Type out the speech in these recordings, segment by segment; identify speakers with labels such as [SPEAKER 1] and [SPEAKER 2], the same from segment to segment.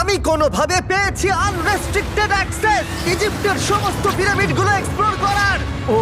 [SPEAKER 1] আমি কোনোভাবে পেয়েছি আনরেস্ট্রিক্টেড অ্যাক্সেস ইজিপ্টের সমস্ত পিরামিডগুলো এক্সপ্লোর করার।
[SPEAKER 2] ও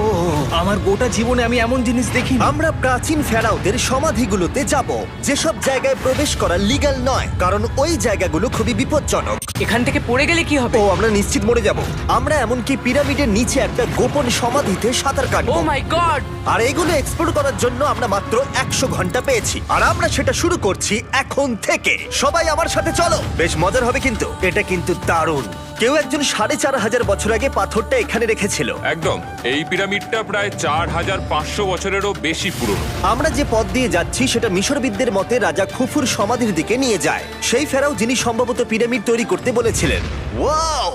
[SPEAKER 2] আমার গোটা জীবনে আমি এমন জিনিস দেখিনি।
[SPEAKER 1] আমরা প্রাচীন ফেরাওদের সমাধিগুলোতে যাব, যেসব জায়গায় প্রবেশ করা লিগ্যাল নয়, কারণ ওই জায়গাগুলো খুবই বিপজ্জনক।
[SPEAKER 3] এখান থেকে পড়ে গেলে কি হবে?
[SPEAKER 1] ও আমরা নিশ্চিত মরে যাব। আমরা এমনকি পিরামিডের নিচে একটা গোপন সমাধিতে সাঁতার
[SPEAKER 3] ও
[SPEAKER 1] কাটবো।
[SPEAKER 3] মাই গড!
[SPEAKER 1] আর এগুলো এক্সপ্লোর করার জন্য আমরা মাত্র 100 ঘন্টা পেয়েছি, আর আমরা সেটা শুরু করছি এখন থেকে। সবাই আমার সাথে চলো, বেশ মজার হবে কিন্তু। এটা কিন্তু দারুণ। কেউ একজন 4500 বছর আগে পাথরটা এখানে রেখেছিল।
[SPEAKER 4] একদম, এই পিরামিডটা প্রায় 4500 বছরেরও বেশি পুরনো।
[SPEAKER 1] আমরা যে পথ দিয়ে যাচ্ছি সেটা মিশরবিদদের মতে রাজা খুফুর সমাধির দিকে নিয়ে যায়, সেই ফেরাও যিনি সম্ভবত পিরামিড তৈরি করতে বলেছিলেন। ওয়াও!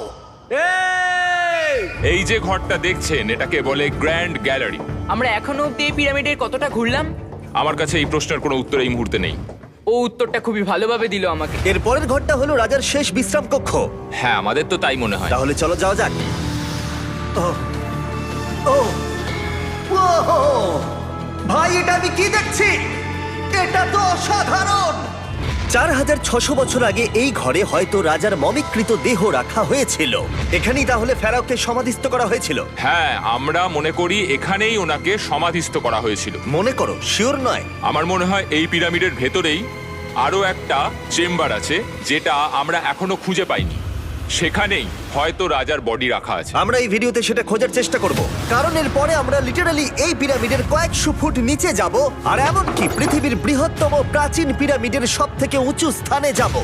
[SPEAKER 4] এই যে ঘরটা দেখছেন, এটাকে বলে গ্র্যান্ড গ্যালারি।
[SPEAKER 3] আমরা এখনো অব্দি এই পিরামিডের কতটা ঘুরলাম?
[SPEAKER 4] আমার কাছে এই প্রশ্নের কোনো উত্তর এই মুহূর্তে নেই।
[SPEAKER 3] ও উত্তরটা খুবই ভালোভাবে দিল আমাকে।
[SPEAKER 1] এর পরের ঘরটা হলো রাজার শেষ বিশ্রাম কক্ষ।
[SPEAKER 4] হ্যাঁ, আমাদের তো তাই মনে হয়।
[SPEAKER 1] তাহলে চলো যাওয়া যাক। ও ও ও ভাই, এটা আমি কি দেখছি? এটা তো অসাধারণ। 4600 বছর আগে এই ঘরে হয়তো রাজার মমিকৃত দেহ রাখা হয়েছিল। এখানেই তাহলে ফেরাওকে সমাধিস্থ করা হয়েছিল।
[SPEAKER 4] হ্যাঁ, আমরা মনে করি এখানেই ওনাকে সমাধিস্থ করা হয়েছিল।
[SPEAKER 1] মনে করো, শিওর নয়।
[SPEAKER 4] আমার মনে হয় এই পিরামিডের ভেতরেই আরো একটা চেম্বার আছে, যেটা আমরা এখনো খুঁজে পাইনি। সেখানেই হয়তো রাজার বডি রাখা আছে।
[SPEAKER 1] আমরা এই ভিডিওতে সেটা খোঁজার চেষ্টা করব, কারণ এর পরে আমরা লিটারালি এই পিরামিডের কয়েকশো ফুট নিচে যাব, আর এমনকি পৃথিবীর বৃহত্তম প্রাচীন পিরামিডের সবথেকে উঁচু স্থানে যাব।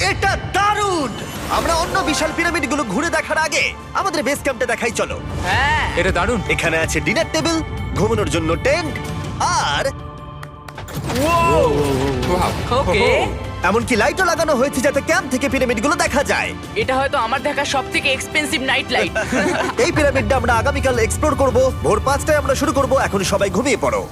[SPEAKER 1] এটা দারুণ! আমরা অন্য বিশাল পিরামিডগুলো ঘুরে দেখার আগে আমাদের বেস ক্যাম্পটা দেখাই চলো।
[SPEAKER 3] হ্যাঁ,
[SPEAKER 4] এটা দারুণ।
[SPEAKER 1] এখানে আছে ডিনার টেবিল, ঘুমানোর জন্য টেন্ট, আর
[SPEAKER 3] ওকে।
[SPEAKER 1] এমনকি লাইটও লাগানো হয়েছে যাতে ক্যাম্প থেকে পিরামিডগুলো দেখা যায়।
[SPEAKER 3] এটা হয়তো আমার দেখা সবথেকে এক্সপেন্সিভ নাইট লাইট।
[SPEAKER 1] এই পিরামিডটা আমরা আগামীকাল এক্সপ্লোর করব। ভোর 5টায় আমরা শুরু করব। এখন সবাই ঘুমিয়ে পড়ো।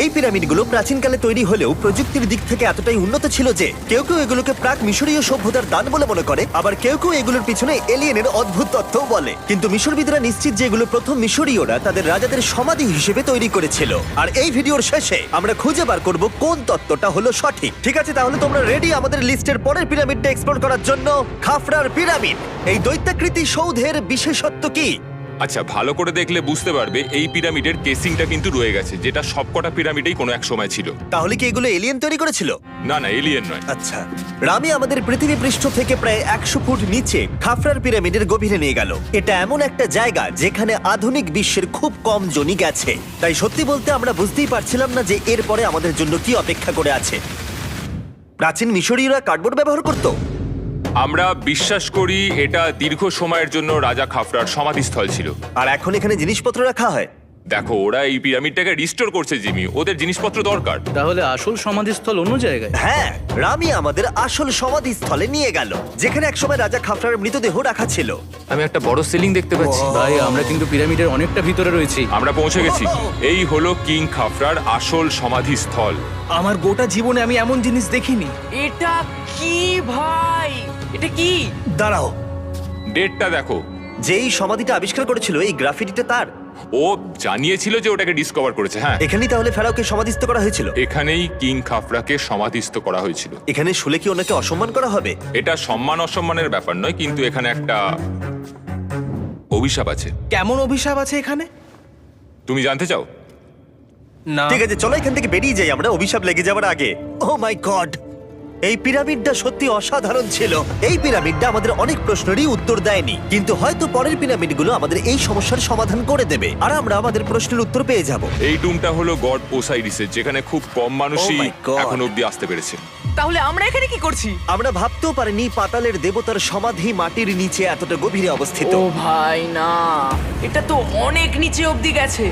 [SPEAKER 1] এই পিরামিডগুলো প্রাচীনকালে তৈরি হলেও প্রযুক্তির দিক থেকে এতটাই উন্নত ছিল যে কেউ কেউ এগুলোকে প্রাক মিশরীয় সভ্যতার দান বলে মনে করে, আবার কেউ কেউ এগুলোর পিছনে এলিয়েনের অদ্ভুত তথ্যও বলে। কিন্তু মিশরবিদরা নিশ্চিত যে এগুলো প্রথম মিশরীয়রা তাদের রাজাদের সমাধি হিসেবে তৈরি করেছিল। আর এই ভিডিওর শেষে আমরা খুঁজে বার করব কোন তত্ত্বটা হলো সঠিক। ঠিক আছে, তাহলে তোমরা রেডি আমাদের লিস্টের পরের পিরামিডটা এক্সপ্লোর করার জন্য? খাফরার পিরামিড। এই দৈত্যাকৃতি সৌধের বিশেষত্ব কি?
[SPEAKER 4] আচ্ছা, ভালো করে দেখলে বুঝতে পারবে এই পিরামিডের কেসিংটা কিন্তু রয়ে গেছে, যেটা সবকটা পিরামিডেই কোনো এক সময় ছিল।
[SPEAKER 1] তাহলে কি এগুলো এলিয়েন তৈরি করেছিল?
[SPEAKER 4] না না, এলিয়েন নয়।
[SPEAKER 1] আচ্ছা, রামি আমাদের পৃথিবী পৃষ্ঠ থেকে প্রায় 100 ফুট নিচে খাফরার পিরামিডের গভীরে নিয়ে গেল। এটা এমন একটা জায়গা যেখানে আধুনিক বিশ্বের খুব কম জনই গেছে। তাই সত্যি বলতে আমরা বুঝতেই পারছিলাম না যে এরপরে আমাদের জন্য কি অপেক্ষা করে আছে। প্রাচীন মিশরীয়রা কার্ডবোর্ড ব্যবহার করত।
[SPEAKER 4] আমরা বিশ্বাস করি এটা দীর্ঘ সময়ের জন্য রাজা খাফরার সমাধিস্থল ছিল।
[SPEAKER 1] আর এখন এখানে জিনিসপত্র রাখা হয়।
[SPEAKER 4] দেখো, ওরা এই পিরামিডটাকে রিস্টোর করছে জিমি, ওদের জিনিসপত্র দরকার।
[SPEAKER 2] তাহলে আসল সমাধিস্থল অন্য জায়গায়?
[SPEAKER 1] হ্যাঁ, রামি আমাদের আসল সমাধিস্থলে নিয়ে গেল, যেখানে একসময় রাজা খাফরার মৃতদেহ রাখা ছিল।
[SPEAKER 5] আমি একটা বড় সিলিং দেখতে পাচ্ছি।
[SPEAKER 2] ভাই, আমরা কিন্তু পিরামিডের অনেকটা ভিতরে রয়েছি।
[SPEAKER 4] আমরা পৌঁছে গেছি। এই হলো কিং খাফরার আসল সমাধিস্থল।
[SPEAKER 2] আমার গোটা জীবনে আমি এমন জিনিস দেখিনি।
[SPEAKER 3] এটা কি ভাই? এটা কি?
[SPEAKER 1] দাঁড়াও,
[SPEAKER 4] ডেটটা দেখো।
[SPEAKER 1] যেই সমাধিটা আবিষ্কার করেছিল এই গ্রাফিটিটা তার।
[SPEAKER 4] ও জানিয়েছিল যে ওটাকে ডিসকভার করেছে। হ্যাঁ,
[SPEAKER 1] এখানেই তাহলে ফেরাওকে সমাধিস্থ করা হয়েছিল।
[SPEAKER 4] এখানেই কিং খাফরাকে সমাধিস্থ করা হয়েছিল।
[SPEAKER 1] এখানে শুলে কি ওনাকে অসম্মান করা হবে?
[SPEAKER 4] এটা সম্মান অসম্মানের ব্যাপার নয়, কিন্তু এখানে একটা অভিশাপ আছে।
[SPEAKER 2] কেমন অভিশাপ আছে এখানে?
[SPEAKER 4] তুমি জানতে চাও?
[SPEAKER 2] না।
[SPEAKER 1] ঠিক আছে, চলো এখান থেকে বেরিয়ে যাই আমরা অভিশাপ লেগে যাওয়ার আগে। ও মাই গড, এই পিরামিডটা সত্যি অসাধারণ ছিল। এই পিরামিডটা আমাদের অনেক প্রশ্নেরই উত্তর দেয়নি, কিন্তু হয়তো পরের পিরামিডগুলো আমাদের এই সমস্যার সমাধান করে দেবে, আর আমরা আমাদের প্রশ্নের উত্তর পেয়ে যাব।
[SPEAKER 4] এই টুমটা হলো গড ওসাইরিসের, যেখানে খুব কম মানুষই
[SPEAKER 1] Oh my God!
[SPEAKER 4] এখন অব্দি আসতে পেরেছে।
[SPEAKER 3] তাহলে আমরা এখানে কি করছি?
[SPEAKER 1] আমরা ভাবতেও পারিনি পাতালের দেবতার সমাধি মাটির নিচে এতটা গভীরে অবস্থিত।
[SPEAKER 3] ও ভাই না, এটা তো অনেক নিচে অবধি গেছে।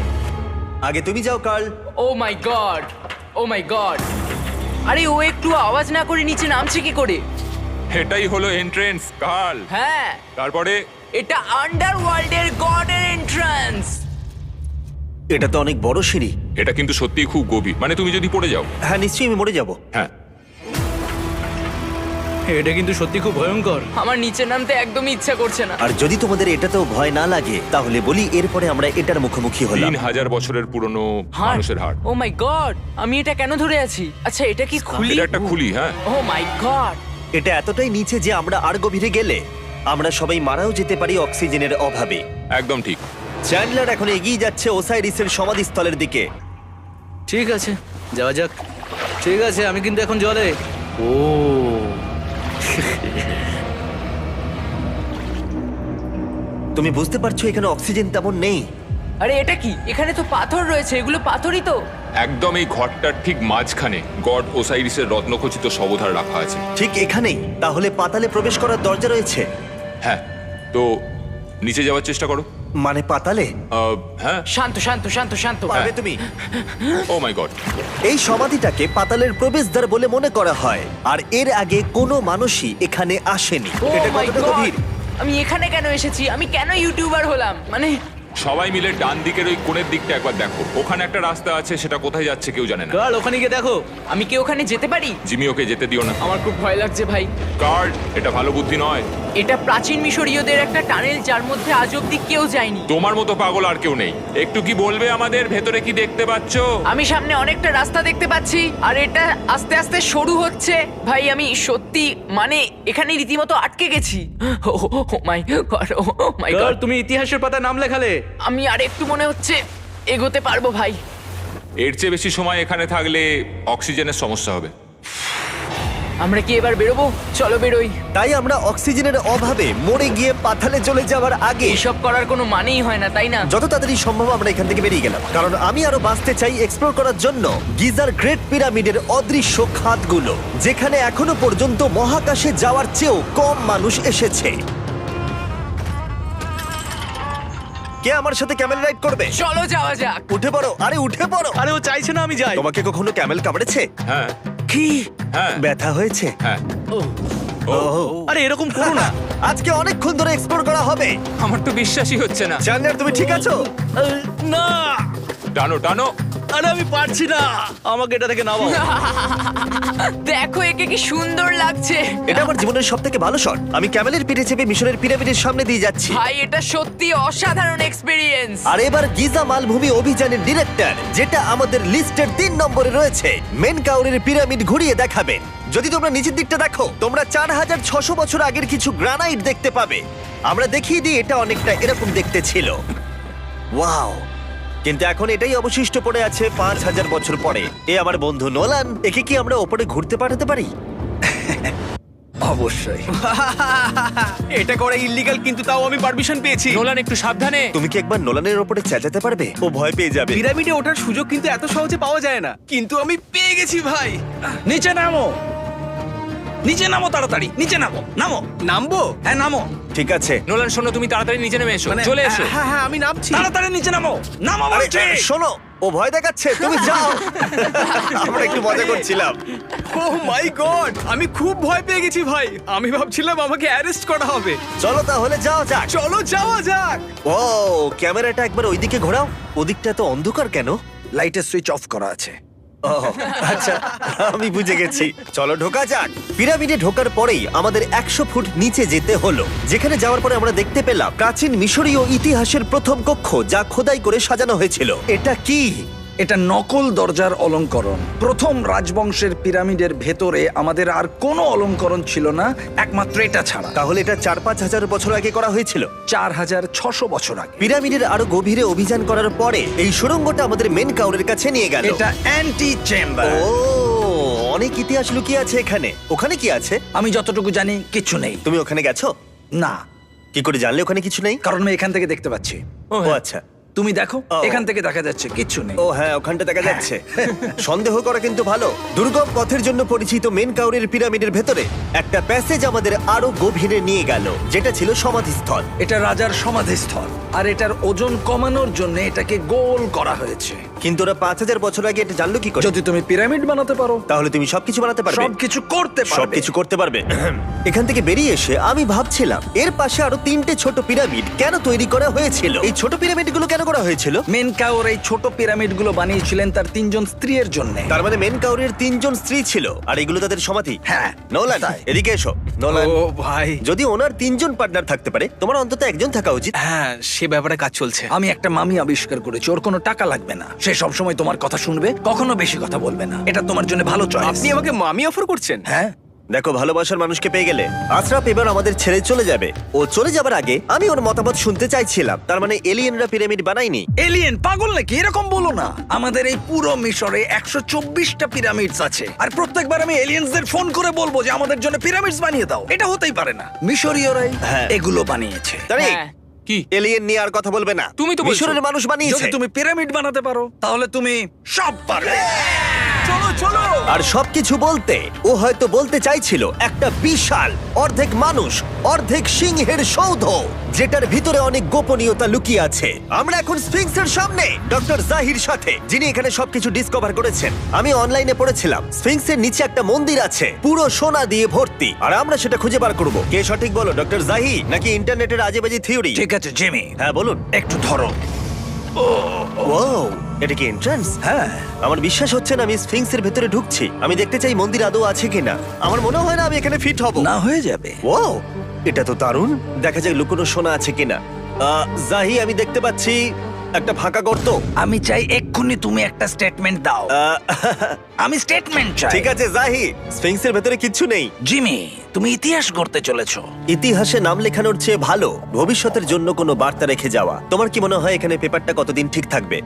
[SPEAKER 1] আগে তুমি যাও কার্ল।
[SPEAKER 3] ও মাই গড, ও মাই গড! আরে ও একটু আওয়াজ না করে নিচে নামছে কি করে?
[SPEAKER 4] এটাই হলো এন্ট্রেন্স, কাল।
[SPEAKER 3] হ্যাঁ,
[SPEAKER 4] তারপরে
[SPEAKER 3] এটা আন্ডারওয়ার্ল্ডের গডের এন্ট্রান্স।
[SPEAKER 1] এটা তো অনেক বড় সিঁড়ি।
[SPEAKER 4] এটা কিন্তু সত্যিই খুব গভীর, মানে তুমি যদি পড়ে যাও।
[SPEAKER 1] হ্যাঁ, নিশ্চয়ই আমি মরে যাব।
[SPEAKER 4] হ্যাঁ,
[SPEAKER 2] এটা কিন্তু সত্যি খুব ভয়ঙ্কর।
[SPEAKER 3] আমার নিচে নামতে একদমই ইচ্ছা করছে না।
[SPEAKER 1] আর যদি তোমাদের এটাতেও ভয় না লাগে তাহলে বলি এরপরে আমরা এটার মুখোমুখি হলাম।
[SPEAKER 4] 3000 বছরের পুরনো
[SPEAKER 3] হার্ট,
[SPEAKER 4] মানুষের হাড়।
[SPEAKER 3] ও মাই গড! আমি এটা কেন ধরে আছি? আচ্ছা, এটা কি খুলি?
[SPEAKER 4] এটা একটা খুলি। হ্যাঁ,
[SPEAKER 3] ও মাই গড!
[SPEAKER 1] এটা এতটাই নিচে যে আমরা আর গভীরে গেলে আমরা সবাই মারাও যেতে পারি অক্সিজেনের অভাবে।
[SPEAKER 4] একদম ঠিক।
[SPEAKER 1] চ্যান্ডলার এখন এগিয়ে যাচ্ছে ওসাইরিসের সমাধিস্থলের দিকে।
[SPEAKER 2] ঠিক আছে, যাওয়া যাক। ঠিক আছে, আমি কিন্তু এখন জলে। ও
[SPEAKER 1] তুমি বুঝতে পারছো এখানে অক্সিজেন তেমন নেই।
[SPEAKER 3] আরে এটা কি? এখানে তো পাথর রয়েছে, এগুলো পাথরই তো।
[SPEAKER 4] একদম এই ঘরটার ঠিক মাঝখানে গড ওসাইরিসের রত্নখচিত শবধার রাখা আছে।
[SPEAKER 1] ঠিক এখানেই? তাহলে পাতালে প্রবেশ করার দরজা রয়েছে?
[SPEAKER 4] হ্যাঁ, তো নিচে যাওয়ার চেষ্টা করো।
[SPEAKER 1] মানে পাতালে?
[SPEAKER 4] হ্যাঁ।
[SPEAKER 3] শান্ত শান্ত শান্ত শান্ত।
[SPEAKER 1] পারবে তুমি?
[SPEAKER 4] ও মাই গড।
[SPEAKER 1] এই সমাধিটাকে পাতালের প্রবেশদ্বার বলে মনে করা হয়, আর এর আগে কোনো মানুষই এখানে আসেনি।
[SPEAKER 3] Oh
[SPEAKER 1] এটা
[SPEAKER 3] my
[SPEAKER 1] কতটা
[SPEAKER 3] God!
[SPEAKER 1] গভীর?
[SPEAKER 3] আমি এখানে কেন এসেছি? আমি কেন ইউটিউবার হলাম? মানে
[SPEAKER 4] সবাই মিলে ডান দিকের ওই কোণের দিকটা একবার দেখো। ওখানে একটা রাস্তা আছে, সেটা কোথায় যাচ্ছে কেউ জানে না।
[SPEAKER 2] কার্ল, ওখানে গিয়ে দেখো।
[SPEAKER 3] আমি কি ওখানে যেতে পারি?
[SPEAKER 4] জিমি, ওকে যেতে দিও না।
[SPEAKER 3] আমার খুব ভয় লাগছে ভাই।
[SPEAKER 4] কার্ড, এটা ভালো বুদ্ধি নয়।
[SPEAKER 3] এটা প্রাচীন মিশরীয়দের একটা টানেল যার মধ্যে আজ অব্দি কেউ যায়নি।
[SPEAKER 4] তোমার মতো পাগল আর কেউ নেই। একটু কি বলবে আমাদের ভেতরে কি দেখতে পাচ্ছো?
[SPEAKER 3] আমি সামনে অনেকটা রাস্তা দেখতে পাচ্ছি, আর এটা আস্তে আস্তে সরু হচ্ছে। ভাই আমি সত্যি মানে এখানে রীতিমতো আটকে গেছি। ও মাই গড, ও মাই
[SPEAKER 2] কার্ল,
[SPEAKER 3] গড।
[SPEAKER 2] তুমি ইতিহাসের পাতা নাম লেখালে।
[SPEAKER 3] আমি আর একটু মনে হচ্ছে এগোতে পারবো ভাই।
[SPEAKER 4] এর চেয়ে বেশি সময় এখানে থাকলে অক্সিজেনের সমস্যা হবে।
[SPEAKER 3] আমরা কি এবার বেরোবো? চলো বেরোই।
[SPEAKER 1] তাই আমরা অক্সিজেনের অভাবে মরে গিয়ে পাতালে চলে যাওয়ার আগে
[SPEAKER 3] এসব করার কোনো মানেই হয় না, তাই না?
[SPEAKER 1] যত তাড়াতাড়ি সম্ভব আমরা এখান থেকে বেরিয়ে গেলাম, কারণ আমি আরো বাঁচতে চাই এক্সপ্লোর করার জন্য গিজার গ্রেট পিরামিডের অদৃশ্য খাতগুলো, যেখানে এখনো পর্যন্ত মহাকাশে যাওয়ার চেয়েও কম মানুষ এসেছে। কে আমার সাথে ক্যামেল রাইড করবে?
[SPEAKER 3] চলো যাওয়া যাক।
[SPEAKER 1] উঠে পড়ো, আরে উঠে পড়ো।
[SPEAKER 2] আরে ও চাইছে না আমি যাই।
[SPEAKER 1] তোমাকে কখনো ক্যামেল কামড়েছে?
[SPEAKER 4] হ্যাঁ
[SPEAKER 1] কি?
[SPEAKER 4] হ্যাঁ
[SPEAKER 1] ব্যথা হয়েছে?
[SPEAKER 4] হ্যাঁ।
[SPEAKER 2] আরে এরকম করো না।
[SPEAKER 1] আজকে অনেকক্ষণ ধরে এক্সপ্লোর করা হবে।
[SPEAKER 5] আমার তো বিশ্বাসই হচ্ছে না।
[SPEAKER 1] জানলার তুমি ঠিক আছো?
[SPEAKER 2] না,
[SPEAKER 4] টানো টানো।
[SPEAKER 2] আরে আমি পারছি না, আমাকে এটা থেকে নামাও।
[SPEAKER 3] দেখো একে কি সুন্দর লাগছে।
[SPEAKER 1] এটা আমার জীবনের সব থেকে ভালো শট। আমি ক্যামেলের পিঠে চেপে মিশরের পিরামিডের সামনে দিয়ে যাচ্ছি।
[SPEAKER 3] ভাই এটা সত্যি অসাধারণ এক্সপেরিয়েন্স।
[SPEAKER 1] আর এবার গিজা মালভূমি অভিযানের ডিরেক্টর, যেটা আমাদের লিস্টের 3 নম্বরে রয়েছে, মেনকাউরের পিরামিড ঘুরিয়ে দেখাবেন। যদি তোমরা নিচের দিকটা দেখো, তোমরা 4600 বছর আগের কিছু গ্রানাইট দেখতে পাবে। আমরা দেখিয়ে দিই, এটা অনেকটা এরকম দেখতে ছিল। ওয়াও! কিন্তু এখন এটাই অবশিষ্ট পড়ে আছে 5000 বছর পরে। এ আমার বন্ধু নোলান, একে কি আমরা ওপরে ঘুরতে পাঠাতে পারি?
[SPEAKER 6] অবশ্যই।
[SPEAKER 2] এটা করা ইল্লিগাল, কিন্তু তাও আমি পারমিশন পেয়েছি।
[SPEAKER 5] নোলান, একটু সাবধানে।
[SPEAKER 1] তুমি কি একবার নোলানের ওপরে চেঁচাতে পারবে? ও ভয় পেয়ে যাবে।
[SPEAKER 2] পিরামিডে ওঠার সুযোগ কিন্তু এত সহজে পাওয়া যায় না, কিন্তু আমি পেয়ে গেছি ভাই।
[SPEAKER 6] নিচে নামো, নিচে নামো, তাড়াতাড়ি নিচে নামো। নামো,
[SPEAKER 2] নামবো?
[SPEAKER 6] হ্যাঁ নামো,
[SPEAKER 1] ঠিক আছে।
[SPEAKER 5] নোলান, শোনো, তুমি তাড়াতাড়ি নিচে নেমে এসো। চলে এসো।
[SPEAKER 2] হ্যাঁ হ্যাঁ, আমি নামছি।
[SPEAKER 6] তাড়াতাড়ি নিচে নামো। নামো
[SPEAKER 1] আরে
[SPEAKER 6] বলছি।
[SPEAKER 1] শোনো, ও ভয় দেখাচ্ছে, তুমি যাও। আমরা একটু মজা করছিলাম।
[SPEAKER 2] ও মাই গড, আমি খুব ভয় পেয়ে গেছি ভাই। আমি ভাবছিলাম আমাকে অ্যারেস্ট করা হবে।
[SPEAKER 1] চলো তাহলে যাওয়া যাক।
[SPEAKER 2] চলো যাওয়া যাক।
[SPEAKER 1] ও, ক্যামেরাটা একবার ওইদিকে ঘোরাও। ওদিকটা তো অন্ধকার কেন?
[SPEAKER 6] লাইটের সুইচ অফ করা আছে।
[SPEAKER 1] ও, আচ্ছা, আমি বুঝে গেছি। চলো ঢোকা যাক। পিরামিডে ঢোকার পরেই আমাদের 100 ফুট নিচে যেতে হলো, যেখানে যাওয়ার পরে আমরা দেখতে পেলাম প্রাচীন মিশরীয় ইতিহাসের প্রথম কক্ষ, যা খোদাই করে সাজানো হয়েছিল। এটা কি?
[SPEAKER 6] এটা নকল দরজার অলঙ্করণ। প্রথম রাজবংশের পিরামিডের ভেতরে আমাদের আর কোনো অলঙ্করণ ছিল না, একমাত্র এটা ছাড়া।
[SPEAKER 1] তাহলে এটা 4-5 হাজার বছর আগে করা হয়েছিল।
[SPEAKER 6] 4600 বছর আগে।
[SPEAKER 1] পিরামিডের আরো গভীরে অভিযান করার পরে এই সুড়ঙ্গটা আমাদের মেন কাউরের কাছে নিয়ে গেল।
[SPEAKER 6] এটা অ্যান্টি চেম্বার।
[SPEAKER 1] ও, অনেক ইতিহাস লুকিয়ে আছে এখানে। ওখানে কি আছে?
[SPEAKER 6] আমি যতটুকু জানি কিছু নেই।
[SPEAKER 1] তুমি ওখানে গেছো?
[SPEAKER 6] না,
[SPEAKER 1] কি করে জানলে ওখানে কিছু নেই?
[SPEAKER 6] কারণ আমি এখান থেকে দেখতে পাচ্ছি।
[SPEAKER 1] ও আচ্ছা।
[SPEAKER 6] তুমি দেখো,
[SPEAKER 1] ও।
[SPEAKER 6] এখান থেকে দেখা যাচ্ছে কিচ্ছু নেই।
[SPEAKER 1] ও হ্যাঁ, ওখানটা দেখা যাচ্ছে। সন্দেহ করা কিন্তু ভালো। দুর্গম পথের জন্য পরিচিত মেন কাউরের পিরামিডের ভেতরে একটা প্যাসেজ আমাদের আরো গভীরে নিয়ে গেল, যেটা ছিল সমাধিস্থল।
[SPEAKER 6] এটা রাজার সমাধিস্থল, আর এটার ওজন কমানোর জন্য এটাকে গোল করা হয়েছে।
[SPEAKER 1] কিন্তু ওরা 5000 বছর আগে এটা জানলো কি করে?
[SPEAKER 6] যদি তুমি পিরামিড বানাতে পারো,
[SPEAKER 1] তাহলে তুমি সবকিছু বানাতে পারবে।
[SPEAKER 6] সবকিছু করতে পারবে।
[SPEAKER 1] সবকিছু করতে পারবে। এখান থেকে বেরিয়ে এসে আমি ভাবছিলাম, এর পাশে আরো 3টে ছোট পিরামিড কেন তৈরি করা হয়েছিল? এই ছোট পিরামিডগুলো কেন করা হয়েছিল?
[SPEAKER 6] মেনকাওর এই ছোট পিরামিডগুলো বানিয়েছিলেন তার 3 জন স্ত্রীর জন্য।
[SPEAKER 1] তার মানে মেন কাউরের 3 জন স্ত্রী ছিল, আর এগুলো তাদের সমাধি।
[SPEAKER 6] হ্যাঁ,
[SPEAKER 1] নোলান,
[SPEAKER 6] তাই।
[SPEAKER 1] এদিকে এসো। নোলান,
[SPEAKER 2] ও ভাই,
[SPEAKER 1] যদি ওনার 3 জন পার্টনার থাকতে পারে, তোমার অন্তত একজন থাকা উচিত।
[SPEAKER 2] হ্যাঁ সে ব্যাপারে কাজ চলছে।
[SPEAKER 6] আমি একটা মামি আবিষ্কার করেছি, ওর কোনো টাকা লাগবে না। সে সব সময় তোমার কথা শুনবে, কখনো বেশি কথা বলবে না। এটা তোমার জন্য ভালো চয়েস।
[SPEAKER 2] আপনি আমাকে মামি অফার করছেন?
[SPEAKER 6] হ্যাঁ,
[SPEAKER 1] দেখো, ভালোবাসার মানুষকে পেয়ে গেলে আশরাফ এবার আমাদের ছেড়ে চলে যাবে। ও চলে যাবার আগে আমি ওর মতামত শুনতে চাইছিলাম। তার মানে এলিয়েনরা পিরামিড বানায়নি?
[SPEAKER 6] এলিয়েন পাগল নাকি? এরকম বলো না। আমাদের এই পুরো মিশরে 124টা পিরামিডস আছে, আর প্রত্যেকবার আমি এলিয়েন্সদের ফোন করে বলবো যে আমাদের জন্য পিরামিডস বানিয়ে দাও। এটা হতেই পারে না। মিশরীয়রাই
[SPEAKER 1] হ্যাঁ।
[SPEAKER 6] এগুলো বানিয়েছে।
[SPEAKER 1] তারিক,
[SPEAKER 3] হ্যাঁ।
[SPEAKER 5] কি
[SPEAKER 1] এলিয়েন নিয়ে আর কথা বলবে না।
[SPEAKER 5] তুমি তো বলছো।
[SPEAKER 1] মিশরের মানুষ বানিয়েছে।
[SPEAKER 6] যদি তুমি পিরামিড বানাতে পারো তাহলে তুমি সব পারবে।
[SPEAKER 2] চলো চলো।
[SPEAKER 1] আর সবকিছু বলতে ও হয়তো বলতে চাইছিল একটা বিশাল অর্ধেক মানুষ অর্ধেক সিংহের সৌধ, যেটার ভিতরে অনেক গোপনীয়তা লুকিয়ে আছে। আমরা এখন স্ফিংসের সামনে ডক্টর জাহির সাথে, যিনি এখানে সবকিছু ডিসকভার করেছেন। আমি অনলাইনে পড়েছিলাম স্ফিংসের নিচে একটা মন্দির আছে পুরো সোনা দিয়ে ভর্তি, আর আমরা সেটা খুঁজে বার করব। কে সঠিক বলো, ডক্টর জাহি নাকি ইন্টারনেটের আজেবাজি থিওরি?
[SPEAKER 6] ঠিক আছে জিমি,
[SPEAKER 1] হ্যাঁ বলুন।
[SPEAKER 6] একটু ধরো।
[SPEAKER 1] ওয়াও, এটা কি এন্ট্রান্স?
[SPEAKER 6] হ্যাঁ,
[SPEAKER 1] আমার বিশ্বাস হচ্ছে না আমি স্ফিংসের ভেতরে ঢুকছি। আমি দেখতে চাই মন্দির আদৌ আছে কিনা। আমার মনে হয় না আমি এখানে ফিট হব।
[SPEAKER 6] না হয়ে যাবে।
[SPEAKER 1] ওয়াও, এটা তো দারুণ। দেখা যাক লুকোনো সোনা আছে কিনা। জাহি, আমি দেখতে পাচ্ছি একটা ফাঁকা গর্ত।
[SPEAKER 6] আমি চাই এক্ষুনি তুমি একটা স্টেটমেন্ট দাও।
[SPEAKER 1] আহ,
[SPEAKER 6] আমি স্টেটমেন্ট চাই।
[SPEAKER 1] ঠিক আছে জাহি, স্ফিংসের ভেতরে কিচ্ছু নেই।
[SPEAKER 6] জিমি, তুমি ইতিহাস গড়তে চলেছো।
[SPEAKER 1] ইতিহাসে নাম লেখানোর চেয়ে ভালো ভবিষ্যতের জন্য কোনো বার্তা রেখে যাওয়া। তোমার কি মনে হয় এখানে পেপারটা কতদিন ঠিক থাকবে?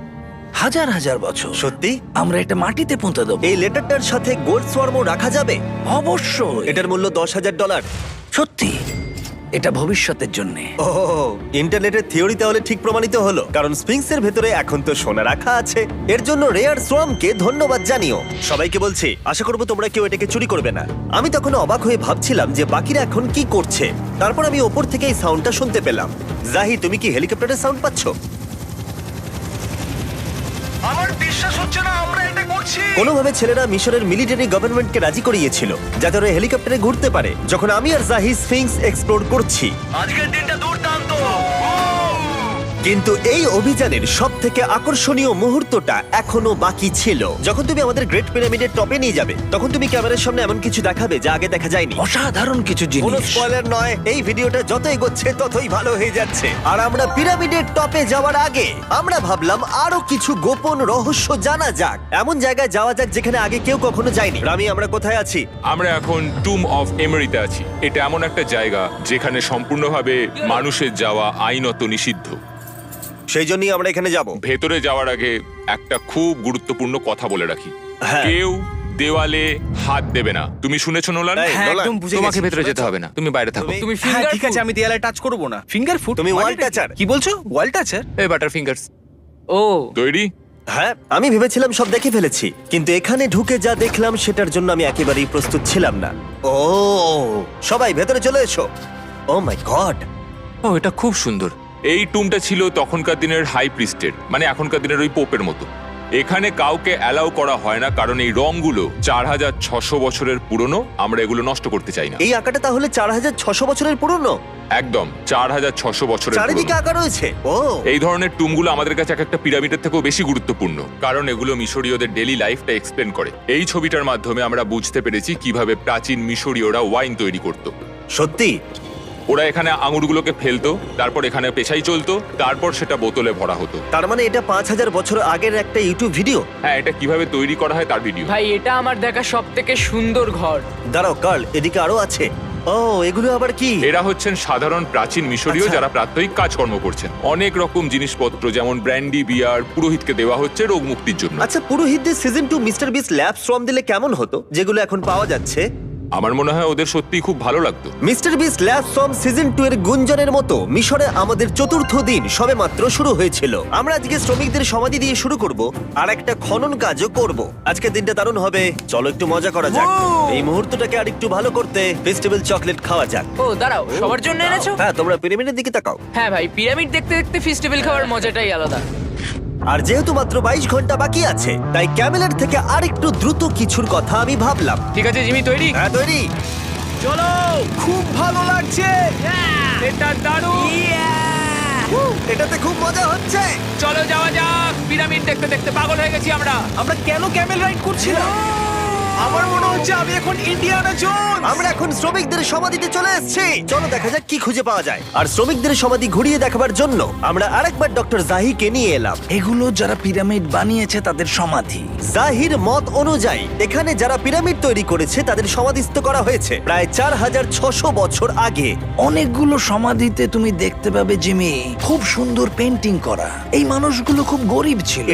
[SPEAKER 6] হাজার হাজার বছর।
[SPEAKER 1] সত্যি?
[SPEAKER 6] আমরা এটা মাটিতে পুঁতে দেবো।
[SPEAKER 1] এই লেটারটার সাথে গোল্ড সোয়ার্মও রাখা যাবে?
[SPEAKER 6] অবশ্যই।
[SPEAKER 1] এটার মূল্য $10,000।
[SPEAKER 6] সত্যি, এটা ভবিষ্যতের জন্য।
[SPEAKER 1] ও, ইন্টারনেটের থিওরি তাহলে ঠিক প্রমাণিত হলো, কারণ স্ফিংসের ভেতরে এখন তো সোনা রাখা আছে। এর জন্য রেয়ার সোয়ামকে ধন্যবাদ জানিও। সবাইকে বলছি, আশা করবো তোমরা কেউ এটাকে চুরি করবে না। আমি তখন অবাক হয়ে ভাবছিলাম যে বাকিরা এখন কি করছে। তারপর আমি ওপর থেকে এই সাউন্ডটা শুনতে পেলাম। জাহি, তুমি কি হেলিকপ্টারের সাউন্ড পাচ্ছ?
[SPEAKER 6] আমার বিশ্বাস হচ্ছে না আমরা এটা করছি।
[SPEAKER 1] কোনোভাবে ছেলেরা মিশরের মিলিটারি গভর্নমেন্টকে রাজি করিয়েছিল যাতে ওরা হেলিকপ্টারে ঘুরতে পারে যখন আমি আর জাহি স্ফিংস এক্সপ্লোর করছি।
[SPEAKER 6] আজকের দিনটা দুর্দান্ত।
[SPEAKER 1] কিন্তু এই অভিযানের সব থেকে আকর্ষণীয় মুহূর্তটা এখনো বাকি ছিল। যখন তুমি আমাদের গ্রেট পিরামিডের টপে নিয়ে যাবে তখন তুমি ক্যামেরার সামনে এমন কিছু দেখাবে যা আগে দেখা যায়নি।
[SPEAKER 6] অসাধারণ কিছু
[SPEAKER 1] কোনো
[SPEAKER 6] জিনিস।
[SPEAKER 1] স্পয়লার নয়, এই ভিডিওটা যত এগোচ্ছে ততই ভালো হয়ে যাচ্ছে। আর আমরা পিরামিডের টপে যাওয়ার আগে আমরা ভাবলাম আরো কিছু গোপন রহস্য জানা যাক। এমন জায়গায় যাওয়া যাক যেখানে আগে কেউ কখনো যায়নি। রামি, আমরা কোথায় আছি?
[SPEAKER 4] আমরা এখন টুম অফ এমেরিতে আছি। এটা এমন একটা জায়গা যেখানে সম্পূর্ণভাবে মানুষের যাওয়া আইনত নিষিদ্ধ।
[SPEAKER 1] সেই জন্যই আমরা এখানে যাব।
[SPEAKER 4] ভেতরে যাওয়ার আগে একটা খুব গুরুত্বপূর্ণ কথা বলে রাখি,
[SPEAKER 1] হ্যাঁ।
[SPEAKER 4] কেউ দেওয়ালে হাত দেবে না। তুমি শুনেছো নোলান?
[SPEAKER 1] এই,
[SPEAKER 2] হ্যাঁ,
[SPEAKER 1] নোলান,
[SPEAKER 2] একদম বুঝে
[SPEAKER 5] তোমাকে
[SPEAKER 2] গেছি।
[SPEAKER 5] ভেতরে যেতে হবে না, তুমি বাইরে থাকো।
[SPEAKER 2] তুমি
[SPEAKER 3] finger
[SPEAKER 2] ঠিক আছে,
[SPEAKER 3] food।
[SPEAKER 2] আমি দেয়ালে টাচ করব না। Finger food?
[SPEAKER 1] তুমি wall toucher।
[SPEAKER 2] কি বলছো? ওয়াল টাচার?
[SPEAKER 5] এই বাটার ফিঙ্গারস।
[SPEAKER 3] ও,
[SPEAKER 4] তৈরি?
[SPEAKER 1] হ্যাঁ, আমি ভেবেছিলাম সব দেখে ফেলেছি, কিন্তু এখানে ঢুকে যা দেখলাম সেটার জন্য আমি একেবারেই প্রস্তুত ছিলাম না। ও, সবাই ভেতরে চলে এসো। ও মাই গড,
[SPEAKER 5] ও, এটা খুব সুন্দর।
[SPEAKER 4] এই টুমটা ছিল তখনকার দিনের হাই প্রিস্টের, মানে এখনকার দিনের ওই পোপের মতো। এখানে কাউকে অ্যালাউ করা হয় না কারণ এই রংগুলো 4600 বছরের পুরনো। আমরা এগুলো নষ্ট করতে চাই না।
[SPEAKER 1] এই আঁকাটা তাহলে 4600 বছরের পুরনো?
[SPEAKER 4] একদম 4600 বছরের
[SPEAKER 1] চারিদিকে
[SPEAKER 4] পুরনো।
[SPEAKER 1] আঁকা রয়েছে। ও,
[SPEAKER 4] এই ধরনের টুমগুলো আমাদের কাছে এক একটা পিরামিডের থেকেও বেশি গুরুত্বপূর্ণ, কারণ এগুলো মিশরীয়দের ডেইলি লাইফটা এক্সপ্লেন করে। এই ছবিটার মাধ্যমে আমরা বুঝতে পেরেছি কিভাবে প্রাচীন মিশরীয়রা ওয়াইন তৈরি করত।
[SPEAKER 1] সত্যি?
[SPEAKER 4] ওরা এখানে আঙুরগুলোকে ফেলতো, তারপর এখানে পেশাই চলতো, তারপর সেটা বোতলে ভরা হতো।
[SPEAKER 1] তার মানে এটা 5000 বছর আগের একটা ইউটিউব ভিডিও?
[SPEAKER 4] হ্যাঁ, এটা কিভাবে তৈরি করা হয় তার ভিডিও।
[SPEAKER 3] ভাই এটা আমার দেখা সব থেকে সুন্দর ঘর।
[SPEAKER 1] দাঁড়াও কার্ল, এদিকে আরো আছে। ও, এগুলো আবার কি?
[SPEAKER 4] এরা হচ্ছেন সাধারণ প্রাচীন মিশরীয়
[SPEAKER 1] আচ্ছা।
[SPEAKER 4] যারা প্রাত্যহিক কাজকর্ম করছেন। অনেক রকম জিনিসপত্র যেমন ব্র্যান্ডি, বিয়ার পুরোহিতকে দেওয়া হচ্ছে রোগ মুক্তির জন্য।
[SPEAKER 1] আচ্ছা, পুরোহিতদের সিজন 2 মিস্টার বিস ল্যাব শ্রম দিলে কেমন হতো, যেগুলো এখন পাওয়া যাচ্ছে?
[SPEAKER 4] আমার মনে হয় ওদের সত্যিই খুব ভালো লাগতো।
[SPEAKER 1] মিস্টার বিস ল্যাব শ্রম সিজন 2 এর গুঞ্জনের মতো মিশরে আমাদের চতুর্থ দিন সবেমাত্র শুরু হয়েছিল। আমরা আজকে শ্রমিকদের সমাধি দিয়ে শুরু করব আর একটা খনন কাজও করব। আজকের দিনটা দারুণ হবে, চলো একটু মজা করা যাক। এই মুহূর্তটাকে আরেকটু ভালো করতে ফেস্টিভ্যাল চকলেট খাওয়া যাক।
[SPEAKER 3] ও দাঁড়াও, সবার জন্য এনেছো?
[SPEAKER 1] হ্যাঁ, তোমরা পিরামিডের দিকে তাকাও।
[SPEAKER 3] হ্যাঁ ভাই, পিরামিড দেখতে দেখতে ফেস্টিভ্যাল খাওয়ার মজাটাই আলাদা।
[SPEAKER 1] আর যেহেতু মাত্র 22 ঘন্টা বাকি আছে তাই ক্যামেলের থেকে আরেকটু দ্রুত কিছুর কথা আমি ভাবলাম।
[SPEAKER 5] ঠিক আছে জিমি, তৈরি?
[SPEAKER 1] হ্যাঁ, তৈরি।
[SPEAKER 2] চলো, খুব ভালো লাগছে।
[SPEAKER 5] এটা দারুণ।
[SPEAKER 1] এটাতে খুব মজা হচ্ছে।
[SPEAKER 5] চলো যাওয়া যাক। পিরামিড দেখতে দেখতে পাগল হয়ে গেছি আমরা।
[SPEAKER 2] আমরা কেন ক্যামেল রাইড করছিলাম? আমার মনে হচ্ছে আমি এখন ইন্ডিয়ানা জোনস।
[SPEAKER 1] আমরা এখন শ্রমিকদের সমাধিতে চলে এসেছি। চলো দেখা যাক কি খুঁজে পাওয়া যায়। আর শ্রমিকদের সমাধি ঘুরিয়ে দেখাবার জন্য আমরা আরেকবার ডক্টর জাহিকে নিয়ে এলাম।
[SPEAKER 6] এগুলো যারা পিরামিড বানিয়েছে তাদের সমাধি।
[SPEAKER 1] জাহির মত অনুযায়ী এখানে যারা পিরামিড তৈরি করেছে তাদের সমাধিস্থ করা হয়েছে প্রায় 4600 বছর আগে।
[SPEAKER 6] অনেকগুলো সমাধিতে তুমি দেখতে পাবে জিমি খুব সুন্দর পেন্টিং করা। এই মানুষগুলো খুব গরিব ছিল।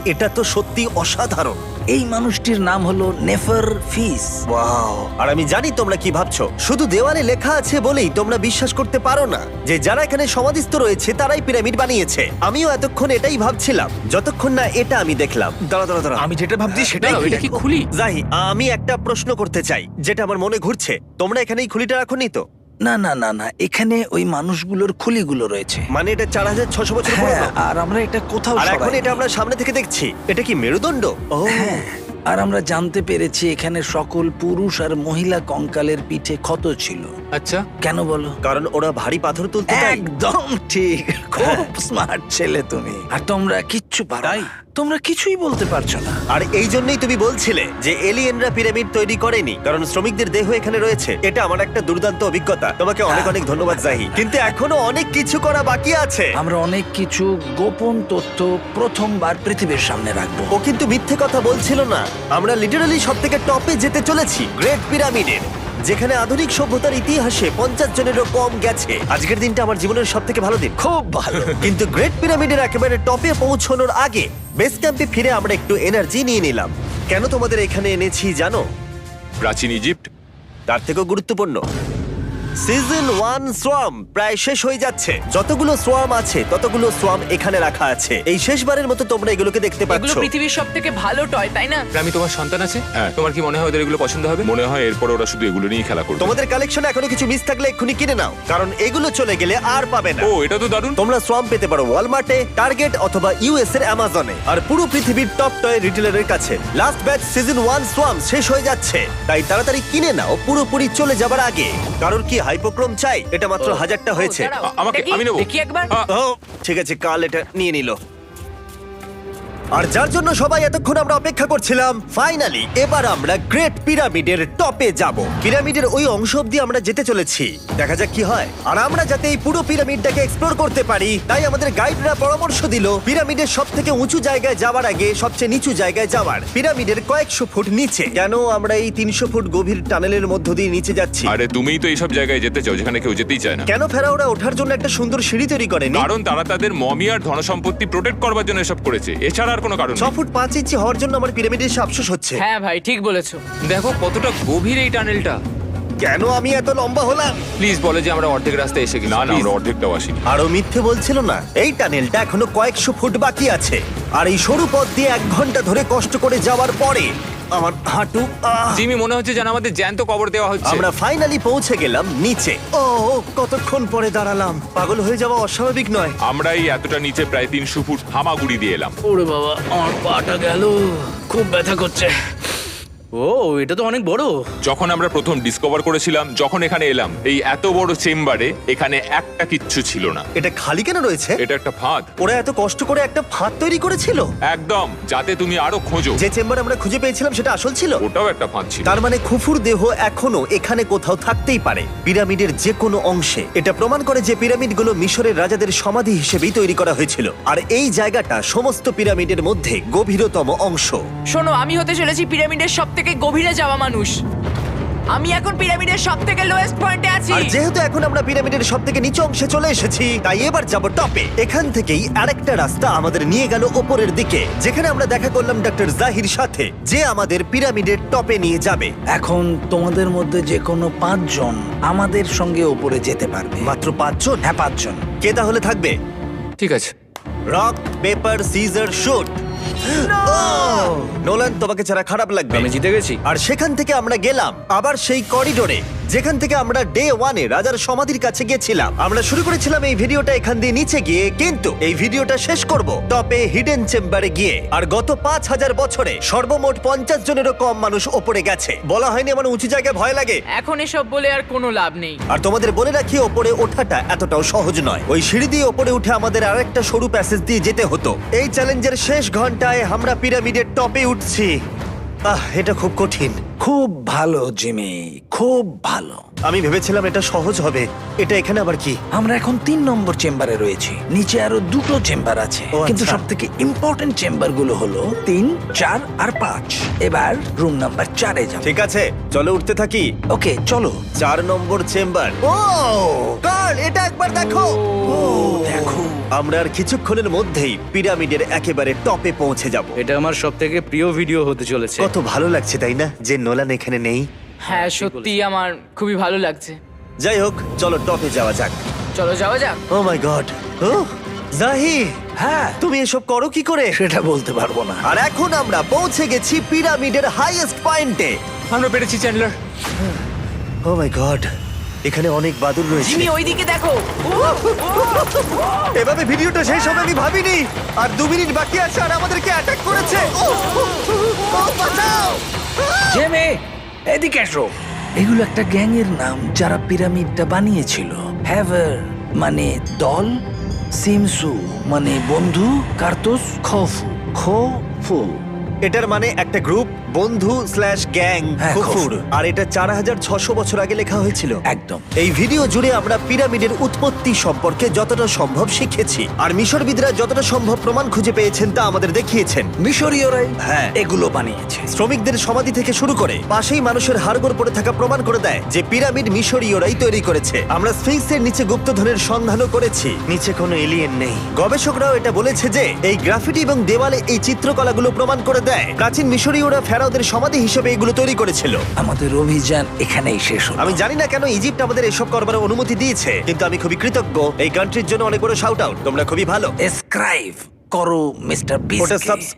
[SPEAKER 1] এটা তো সত্যি অসাধারণ।
[SPEAKER 6] এই মানুষটির নাম হলো নেফার ফিস।
[SPEAKER 1] ওয়াও! আর আমি জানি তোমরা কি ভাবছো। শুধু দেওয়ালে লেখা আছে বলেই তোমরা বিশ্বাস করতে পারো না যে যারা এখানে সমাধিস্থ রয়েছে তারাই পিরামিড বানিয়েছে। আমিও এতক্ষণ এটাই ভাবছিলাম যতক্ষণ না এটা আমি দেখলাম। দাঁড়া।
[SPEAKER 2] আমি যেটা ভাবছি সেটাই
[SPEAKER 5] দাঁড়াও, এটা কি
[SPEAKER 2] দেখো।
[SPEAKER 5] খুলি?
[SPEAKER 1] জাহি, আমি একটা প্রশ্ন করতে চাই যেটা আমার মনে ঘুরছে। তোমরা এখানে এই খুলিটা রাখোনি তো?
[SPEAKER 6] না না না না, এখানে ওই মানুষগুলোর খুলিগুলো রয়েছে।
[SPEAKER 1] মানে এটা 4600 বছর
[SPEAKER 6] হ্যাঁ,
[SPEAKER 1] পুরনো।
[SPEAKER 6] আর আমরা এটা কোথাও
[SPEAKER 1] আর এখন
[SPEAKER 6] সরাইনি।
[SPEAKER 1] এটা আমরা সামনে থেকে দেখছি। এটা কি মেরুদণ্ড? ও
[SPEAKER 6] হ্যাঁ, আর আমরা জানতে পেরেছি এখানে সকল পুরুষ আর মহিলা কঙ্কালের পিঠে ক্ষত ছিল।
[SPEAKER 5] আচ্ছা,
[SPEAKER 6] কেন বলো?
[SPEAKER 1] কারণ ওরা ভারী পাথর তুলতে তাই।
[SPEAKER 6] একদম ঠিক, খুব স্মার্ট ছেলে তুমি। আর তোমরা কিচ্ছু পারো না। তোমরা কিছুই বলতে পারছো না।
[SPEAKER 1] আর এই জন্যই তুমি বলছিলে যে এলিয়েনরা পিরামিড তৈরি করেনি কারণ শ্রমিকদের দেহ এখানে রয়েছে। এটা আমার একটা দুর্দান্ত অভিজ্ঞতা। তোমাকে অনেক অনেক ধন্যবাদ জাহি। কিন্তু এখনো অনেক কিছু করা বাকি আছে।
[SPEAKER 6] আমরা অনেক কিছু গোপন তথ্য প্রথমবার পৃথিবীর সামনে রাখবো।
[SPEAKER 1] ও কিন্তু মিথ্যে কথা বলছিল না। আমরা লিটারালি সব থেকে টপে যেতে চলেছি, গ্রেট পিরামিডের, যেখানে আধুনিক সভ্যতার ইতিহাসে 50 জনেরও কম গেছে। আজকের দিনটা আমার জীবনের সব থেকে ভালো দিন।
[SPEAKER 6] খুব ভালো।
[SPEAKER 1] কিন্তু গ্রেট পিরামিডের একেবারে টপে পৌঁছানোর আগে বেস ক্যাম্পে ফিরে আমরা একটু এনার্জি নিয়ে নিলাম। কেন তোমাদের এখানে এনেছি জানো?
[SPEAKER 4] প্রাচীন ইজিপ্ট।
[SPEAKER 1] তার থেকেও গুরুত্বপূর্ণ, সিজন 1 সোয়াম প্রায় শেষ হয়ে যাচ্ছে। যতগুলো সোয়াম আছে ততগুলো সোয়াম এখানে রাখা আছে। এই শেষবারের মতো তোমরা এগুলোকে দেখতে
[SPEAKER 3] এগুলো
[SPEAKER 1] পাচ্ছ।
[SPEAKER 3] পৃথিবীর সব থেকে ভালো টয়, তাই না?
[SPEAKER 5] আমি তোমার সন্তান আছে?
[SPEAKER 4] হ্যাঁ।
[SPEAKER 5] তোমার কি মনে হয় ওদের এগুলো পছন্দ হবে?
[SPEAKER 4] মনে হয় এরপর ওরা শুধু এগুলো নিয়ে খেলা করবে।
[SPEAKER 1] তোমাদের কালেকশনে এখনো কিছু মিস থাকলে এক্ষুনি কিনে নাও, কারণ এগুলো চলে গেলে আর পাবে না।
[SPEAKER 4] ও, এটা তো দারুণ।
[SPEAKER 1] তোমরা সোয়াম পেতে পারো ওয়ালমার্টে, টার্গেট অথবা ইউএস এর অ্যামাজনে, আর পুরো পৃথিবীর টপ টয় রিটেলারের কাছে। লাস্ট ব্যাচ সিজন 1 সোয়াম শেষ হয়ে যাচ্ছে, তাই তাড়াতাড়ি কিনে নাও পুরোপুরি চলে যাবার আগে। কারোর কি হাইপোক্রোম চাই? এটা মাত্র 1000টা হয়েছে।
[SPEAKER 3] ও, দাঁড়াও,
[SPEAKER 4] আমাকে-
[SPEAKER 3] দেখি,
[SPEAKER 4] আমি নেবো।
[SPEAKER 3] দেখি একবার।
[SPEAKER 1] ও ঠিক আছে, কাল এটা নিয়ে নিল। আর যার জন্য সবাই এতক্ষণ আমরা অপেক্ষা করছিলাম, ফাইনালি এবার আমরা গ্রেট পিরামিডের টপে যাব। পিরামিডের ওই অংশ অব্দি আমরা যেতে চলেছি, দেখা যাক কি হয়। আর আমরা যাতে এই পুরো পিরামিডটাকে এক্সপ্লোর করতে পারি, তাই আমাদের গাইডরা পরামর্শ দিল পিরামিডের সব থেকে উঁচু জায়গায় যাওয়ার আগে সবচেয়ে নিচু জায়গায় যাওয়ার, পিরামিডের কয়েকশো ফুট নিচে। কেন আমরা এই 300 ফুট গভীর টানেলের মধ্য দিয়ে নিচে যাচ্ছি?
[SPEAKER 4] আরে তুমিই তো এইসব জায়গায় যেতে চাও যেখানে কেউ যেতেই চায় না।
[SPEAKER 1] কেন ফেরাওরা ওঠার জন্য একটা সুন্দর সিঁড়ি তৈরি করেনি?
[SPEAKER 4] কারণ তারা তাদের মমি আর ধনসম্পত্তি প্রোটেক্ট করবার জন্য এসব করেছে, এছাড়া আর কোনো কারণ
[SPEAKER 1] 6
[SPEAKER 4] নেই।
[SPEAKER 1] ফুট 5 ইঞ্চি হওয়ার জন্য আমার পিরামিডের এসে আফসোস হচ্ছে।
[SPEAKER 3] হ্যাঁ ভাই, ঠিক বলেছো।
[SPEAKER 5] দেখো কতটা গভীর এই টানেলটা।
[SPEAKER 1] কেন আমি এত লম্বা হলাম?
[SPEAKER 5] প্লিজ বলে যে আমরা অর্ধেক রাস্তায় এসে গেছি।
[SPEAKER 4] না না,
[SPEAKER 5] Please।
[SPEAKER 4] আমরা অর্ধেকটাও আসিনি।
[SPEAKER 1] আরো মিথ্যে বলছিল না। এই টানেলটা এখনো কয়েকশো ফুট বাকি আছে, আর এই সরু পথ দিয়ে 1 ঘন্টা ধরে কষ্ট করে যাওয়ার পরে আমার হাঁটু
[SPEAKER 5] জিমি, মনে হচ্ছে যেন আমাদের জ্যান্ত কবর দেওয়া হচ্ছে।
[SPEAKER 1] আমরা ফাইনালি পৌঁছে গেলাম নিচে। ও কতক্ষণ পরে দাঁড়ালাম, পাগল হয়ে যাওয়া অস্বাভাবিক নয়।
[SPEAKER 4] আমরা এই এতটা নিচে প্রায় 300 ফুট হামাগুড়ি দিয়ে এলাম।
[SPEAKER 2] ওরে বাবা, আমার পাটা গেল, খুব ব্যথা করছে। ও, এটা তো অনেক বড়।
[SPEAKER 4] যখন আমরা প্রথম ডিসকভার করেছিলাম, যখন এখানে এলাম, এই এত বড় চেম্বারে এখানে একটা কিচ্ছু ছিল না।
[SPEAKER 1] এটা খালি কেন রয়েছে?
[SPEAKER 4] এটা একটা ফাঁদ।
[SPEAKER 1] ওরা এত কষ্ট করে একটা ফাঁদ তৈরি করেছিল।
[SPEAKER 4] একদম, যাতে তুমি আরো খোঁজো।
[SPEAKER 1] যে চেম্বার আমরা খুঁজে পেয়েছিলাম সেটা আসল ছিল।
[SPEAKER 4] ওটাও একটা ফাঁদ ছিল।
[SPEAKER 1] তার মানে খুফুর দেহ এখনো এখানে কোথাও থাকতেই পারে, পিরামিডের যে কোনো অংশে। এটা প্রমাণ করে যে পিরামিডগুলো মিশরের রাজাদের সমাধি হিসেবেই তৈরি করা হয়েছিল, আর এই জায়গাটা সমস্ত পিরামিডের মধ্যে গভীরতম অংশ।
[SPEAKER 3] শোনো, আমি হতে চলেছি পিরামিডের সব থেকে গভীরে যাওয়া মানুষ। আমি এখন পিরামিডের সব থেকে লোয়েস্ট পয়েন্টে আছি।
[SPEAKER 1] আর যেহেতু এখন আমরা পিরামিডের সব থেকে নিচু অংশে চলে এসেছি, তাই এবার যাব টপে। এখান থেকেই আরেকটা রাস্তা আমাদের নিয়ে গেল ওপরের দিকে, যেখানে আমরা দেখা করলাম ডক্টর জাহির সাথে, যে আমাদের পিরামিডের টপে নিয়ে যাবে।
[SPEAKER 6] এখন তোমাদের মধ্যে যে কোনো 5 জন আমাদের সঙ্গে ওপরে যেতে পারবে।
[SPEAKER 1] মাত্র 5 জন?
[SPEAKER 6] হ্যাঁ, 5 জন।
[SPEAKER 1] কে তাহলে থাকবে?
[SPEAKER 5] ঠিক আছে।
[SPEAKER 1] Rock paper scissor shoot. Nolan, তোমাকে ছাড়া খারাপ লাগবে।
[SPEAKER 2] আমি জিতে গেছি।
[SPEAKER 1] আর সেখান থেকে আমরা গেলাম আবার সেই করিডোরে, যেখান থেকে আমরা ডে 1 এ রাজার সমাধির কাছে গেছিলাম। আমরা শুরু করেছিলাম এই ভিডিওটা এখান দিয়ে নিচে গিয়ে, কিন্তু এই ভিডিওটা শেষ করব টপে হিডেন চেম্বারে গিয়ে। আর গত 5000 বছরে সর্বমোট 50 জনেরও কম মানুষ ওপরে গেছে। বলা হয়নি আমার উঁচু জায়গায় ভয় লাগে?
[SPEAKER 3] এখন এসব বলে আর কোনো লাভ নেই।
[SPEAKER 1] আর তোমাদের বলে রাখি, ওপরে ওঠাটা এতটাও সহজ নয়। ওই সিঁড়ি দিয়ে ওপরে উঠে আমাদের আরেকটা সরু প্যাসেজ দিয়ে যেতে হতো। এই চ্যালেঞ্জের শেষ ঘন্টায় আমরা পিরামিডের টপে উঠছি। এটা খুব কঠিন।
[SPEAKER 6] খুব ভালো জিমি, খুব ভালো।
[SPEAKER 1] আমি ভেবেছিলাম এটা সহজ হবে। এটা এখানে আবার কি?
[SPEAKER 6] আমরা এখন 3 নম্বর চেম্বারে রয়েছি। নিচে আরো 2টো চেম্বার আছে,
[SPEAKER 1] ও,
[SPEAKER 6] কিন্তু
[SPEAKER 1] আচ্ছা।
[SPEAKER 6] সব থেকে ইম্পর্টেন্ট চেম্বার গুলো হলো 3, 4 আর 5। এবার রুম নাম্বার 4-এ যাব।
[SPEAKER 1] ঠিক আছে, চলো উঠতে থাকি।
[SPEAKER 6] ওকে চলো।
[SPEAKER 1] 4 নম্বর চেম্বার। ও কার্ল, এটা একবার দেখো।
[SPEAKER 6] দেখো,
[SPEAKER 1] আমরা আর কিছুক্ষণের মধ্যেই পিরামিডের একেবারে টপে পৌঁছে যাব।
[SPEAKER 2] এটা আমার সব থেকে প্রিয় ভিডিও হতে চলেছে।
[SPEAKER 1] কত ভালো লাগছে তাই না, যে নোলান এখানে নেই।
[SPEAKER 3] হ্যাঁ সত্যি আমার খুবই ভালো লাগছে।
[SPEAKER 1] যাই হোক, চলো টপে যাওয়া যাক।
[SPEAKER 3] চলো যাওয়া যাক।
[SPEAKER 1] ও মাই গড, ও জাহি,
[SPEAKER 6] হ্যাঁ
[SPEAKER 1] তুমি এসব করো কি করে?
[SPEAKER 6] সেটা বলতে পারবো না।
[SPEAKER 1] আর এখন আমরা পৌঁছে গেছি পিরামিডের হাইয়েস্ট পয়েন্টে।
[SPEAKER 5] আমরা পেরেছি চ্যান্ডলার।
[SPEAKER 1] ও মাই গড, এখানে অনেক বাদুড় রয়েছে।
[SPEAKER 3] জিমি ওইদিকে দেখো।
[SPEAKER 1] এভাবে ভিডিওটা শেষ হবে আমি ভাবিনি। আর 2 মিনিট বাকি আছে আর আমাদেরকে অ্যাটাক করেছে। ও, বাঁচাও!
[SPEAKER 6] জেমে, এদিকে এসো। এগুলো একটা গ্যাং এর নাম যারা পিরামিডটা বানিয়েছিল। হ্যাভার মানে দল, সিমসু মানে বন্ধু, কার্তুস খোফু।
[SPEAKER 1] এটার মানে একটা গ্রুপ, বন্ধু স্ল্যাশ গ্যাং,
[SPEAKER 6] হ্যাঁ,
[SPEAKER 1] কুকুর।
[SPEAKER 6] কুকুর।
[SPEAKER 1] আর এটা 4600 বছর আগে লেখা হয়েছিল।
[SPEAKER 6] একদম।
[SPEAKER 1] এই ভিডিও জুড়ে আমরা পিরামিডের উৎপত্তি সম্পর্কে যতটা সম্ভব শিখেছি, আর মিশরবিদরা যতটা সম্ভব প্রমাণ খুঁজে পেয়েছেন তা আমাদের দেখিয়েছেন।
[SPEAKER 6] মিশরীয়রাই
[SPEAKER 1] হ্যাঁ।
[SPEAKER 6] এগুলো বানিয়েছে।
[SPEAKER 1] শ্রমিকদের সমাধি থেকে শুরু করে পাশেই মানুষের হাড়গোড় পড়ে থাকা প্রমাণ করে দেয় যে পিরামিড মিশরীয়রাই তৈরি করেছে। আমরা স্ফিংসের নিচে গুপ্তধনের সন্ধানও করেছি, নিচে কোনো এলিয়েন নেই। গবেষকরাও এটা বলেছে যে এই গ্রাফিটি এবং দেওয়ালে এই চিত্রকলাগুলো প্রমাণ করে দেয় প্রাচীন মিশরীয়রা ফেরাওদের সমাধি হিসেবে এগুলো তৈরি করেছিল।
[SPEAKER 6] আমাদের অভিযান এখানেই শেষ হলো।
[SPEAKER 1] আমি জানি না কেন ইজিপ্ট আমাদের এসব করবার অনুমতি দিয়েছে, কিন্তু আমি খুবই কৃতজ্ঞ। এই কান্ট্রির জন্য অনেক বড় শাউট আউট, তোমরা খুবই ভালো।
[SPEAKER 6] এসক্রাইব করো মিস্টার
[SPEAKER 1] ওটা
[SPEAKER 6] বিস্ট।